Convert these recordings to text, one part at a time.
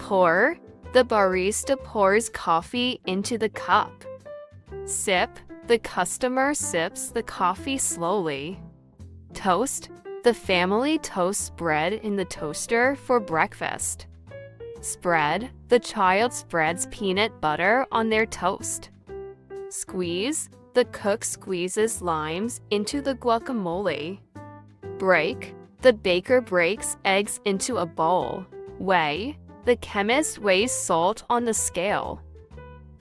Pour. The barista pours coffee into the cup. Sip. The customer sips the coffee slowly. Toast. The family toasts bread in the toaster for breakfast. Spread. The child spreads peanut butter on their toast. Squeeze. The cook squeezes limes into the guacamole. Break. The baker breaks eggs into a bowl. Weigh. The chemist weighs salt on the scale.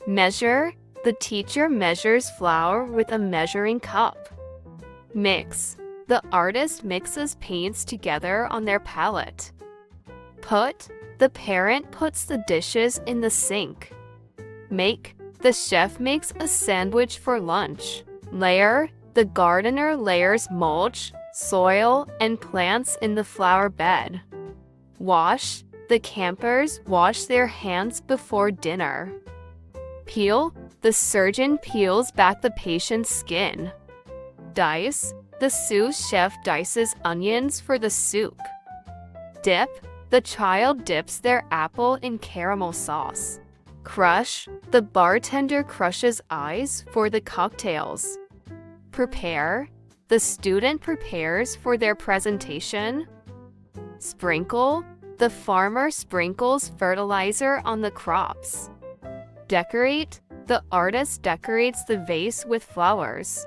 Measure. The teacher measures flour with a measuring cup. Mix. The artist mixes paints together on their palette. Put. The parent puts the dishes in the sink. Make. The chef makes a sandwich for lunch. Layer. The gardener layers mulch, soil, and plants in the flower bed. Wash. The campers wash their hands before dinner. Peel. The surgeon peels back the patient's skin. Dice. The sous chef dices onions for the soup. Dip. The child dips their apple in caramel sauce. Crush. The bartender crushes ice for the cocktails. Prepare. The student prepares for their presentation. Sprinkle. The farmer sprinkles fertilizer on the crops. Decorate. The artist decorates the vase with flowers.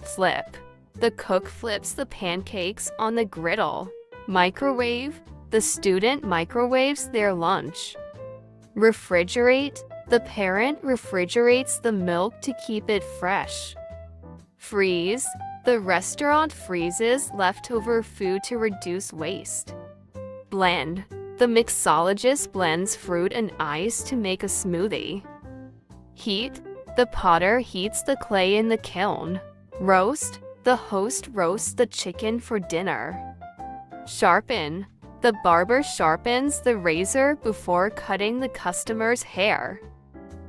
Flip. The cook flips the pancakes on the griddle. Microwave. The student microwaves their lunch. Refrigerate. The parent refrigerates the milk to keep it fresh. Freeze. The restaurant freezes leftover food to reduce waste. Blend. The mixologist blends fruit and ice to make a smoothie. Heat. The potter heats the clay in the kiln. Roast. The host roasts the chicken for dinner. Sharpen. The barber sharpens the razor before cutting the customer's hair.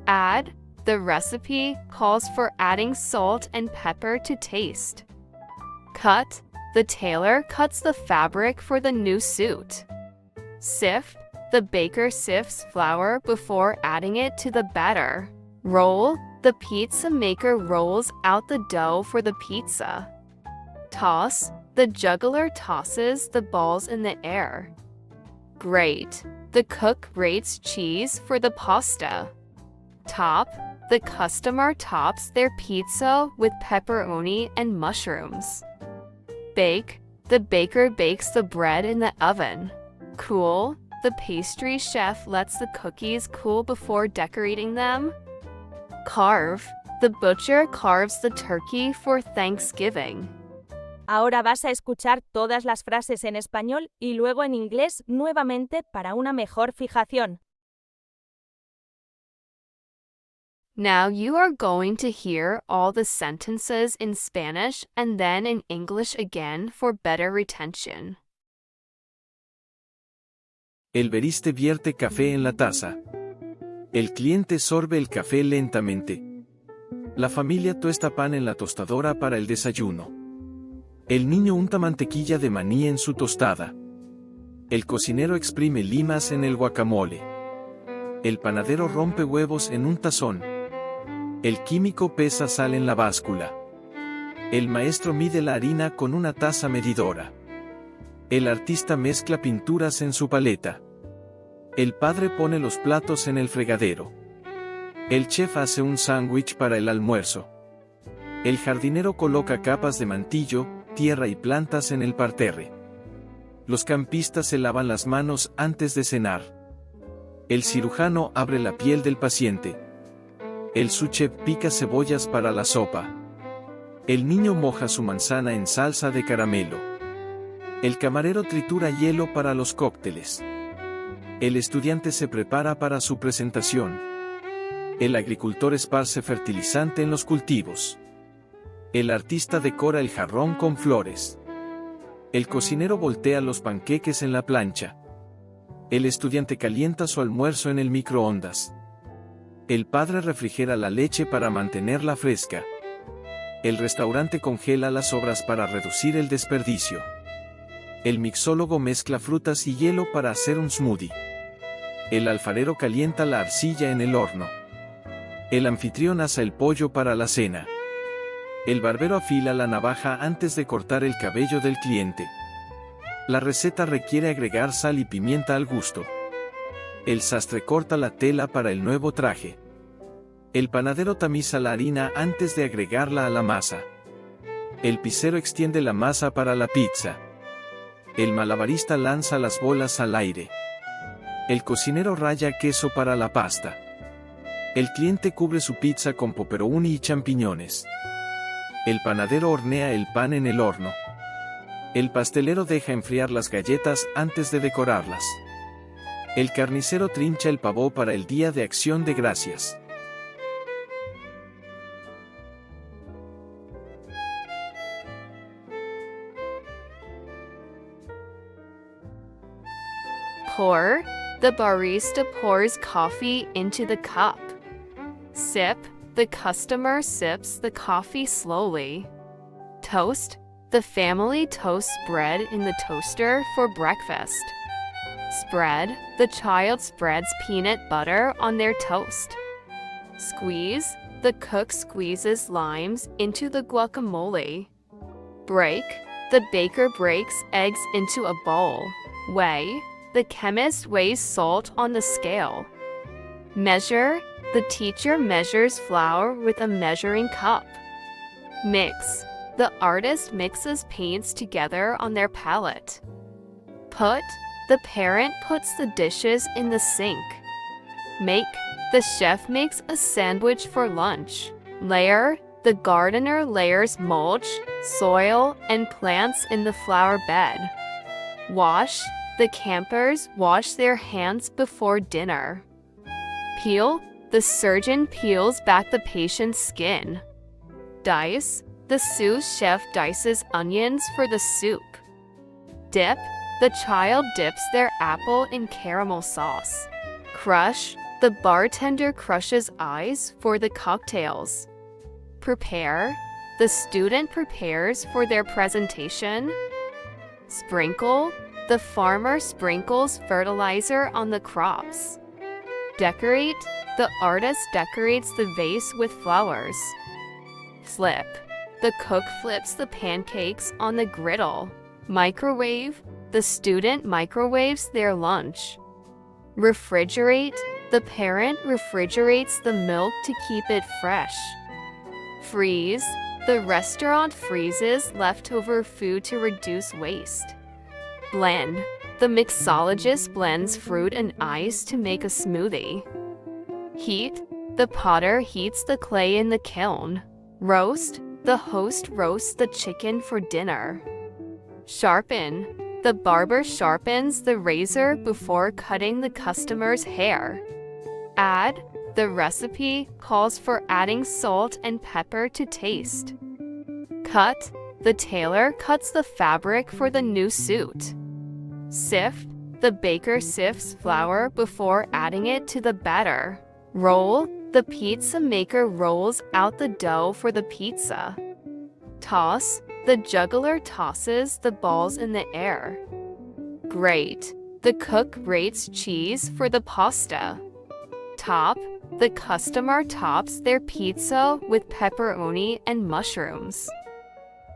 Add. The recipe calls for adding salt and pepper to taste. Cut. The tailor cuts the fabric for the new suit. Sift. The baker sifts flour before adding it to the batter. Roll. The pizza maker rolls out the dough for the pizza. Toss. The juggler tosses the balls in the air. Grate. The cook grates cheese for the pasta. Top. The customer tops their pizza with pepperoni and mushrooms. Bake. The baker bakes the bread in the oven. Cool. The pastry chef lets the cookies cool before decorating them. Carve. The butcher carves the turkey for Thanksgiving. Ahora vas a escuchar todas las frases en español y luego en inglés nuevamente para una mejor fijación. Now you are going to hear all the sentences in Spanish and then in English again for better retention. El barista vierte café en la taza. El cliente sorbe el café lentamente. La familia tuesta pan en la tostadora para el desayuno. El niño unta mantequilla de maní en su tostada. El cocinero exprime limas en el guacamole. El panadero rompe huevos en un tazón. El químico pesa sal en la báscula. El maestro mide la harina con una taza medidora. El artista mezcla pinturas en su paleta. El padre pone los platos en el fregadero. El chef hace un sándwich para el almuerzo. El jardinero coloca capas de mantillo, tierra y plantas en el parterre. Los campistas se lavan las manos antes de cenar. El cirujano abre la piel del paciente. El sous-chef pica cebollas para la sopa. El niño moja su manzana en salsa de caramelo. El camarero tritura hielo para los cócteles. El estudiante se prepara para su presentación. El agricultor esparce fertilizante en los cultivos. El artista decora el jarrón con flores. El cocinero voltea los panqueques en la plancha. El estudiante calienta su almuerzo en el microondas. El padre refrigera la leche para mantenerla fresca. El restaurante congela las sobras para reducir el desperdicio. El mixólogo mezcla frutas y hielo para hacer un smoothie. El alfarero calienta la arcilla en el horno. El anfitrión asa el pollo para la cena. El barbero afila la navaja antes de cortar el cabello del cliente. La receta requiere agregar sal y pimienta al gusto. El sastre corta la tela para el nuevo traje. El panadero tamiza la harina antes de agregarla a la masa. El pizzero extiende la masa para la pizza. El malabarista lanza las bolas al aire. El cocinero raya queso para la pasta. El cliente cubre su pizza con pepperoni y champiñones. El panadero hornea el pan en el horno. El pastelero deja enfriar las galletas antes de decorarlas. El carnicero trincha el pavo para el Día de Acción de Gracias. Pour. The barista pours coffee into the cup. Sip. The customer sips the coffee slowly. Toast. The family toasts bread in the toaster for breakfast. Spread. The child spreads peanut butter on their toast. Squeeze. The cook squeezes limes into the guacamole. Break. The baker breaks eggs into a bowl. Weigh. The chemist weighs salt on the scale. Measure. The teacher measures flour with a measuring cup. Mix. The artist mixes paints together on their palette. Put. The parent puts the dishes in the sink. Make. The chef makes a sandwich for lunch. Layer. The gardener layers mulch, soil, and plants in the flower bed. Wash. The campers wash their hands before dinner. Peel. The surgeon peels back the patient's skin. Dice. The sous chef dices onions for the soup. Dip. The child dips their apple in caramel sauce. Crush. The bartender crushes ice for the cocktails. Prepare. The student prepares for their presentation. Sprinkle. The farmer sprinkles fertilizer on the crops. Decorate. The artist decorates the vase with flowers. Flip. The cook flips the pancakes on the griddle. Microwave. The student microwaves their lunch. Refrigerate. The parent refrigerates the milk to keep it fresh. Freeze. The restaurant freezes leftover food to reduce waste. Blend. The mixologist blends fruit and ice to make a smoothie. Heat. The potter heats the clay in the kiln. Roast. The host roasts the chicken for dinner. Sharpen. The barber sharpens the razor before cutting the customer's hair. Add. The recipe calls for adding salt and pepper to taste. Cut. The tailor cuts the fabric for the new suit. Sift. The baker sifts flour before adding it to the batter. Roll. The pizza maker rolls out the dough for the pizza. Toss. The juggler tosses the balls in the air. Grate. The cook grates cheese for the pasta. Top. The customer tops their pizza with pepperoni and mushrooms.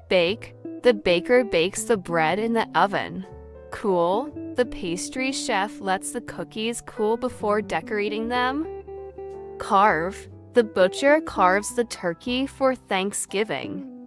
Bake. The baker bakes the bread in the oven. Cool. The pastry chef lets the cookies cool before decorating them. Carve. The butcher carves the turkey for Thanksgiving.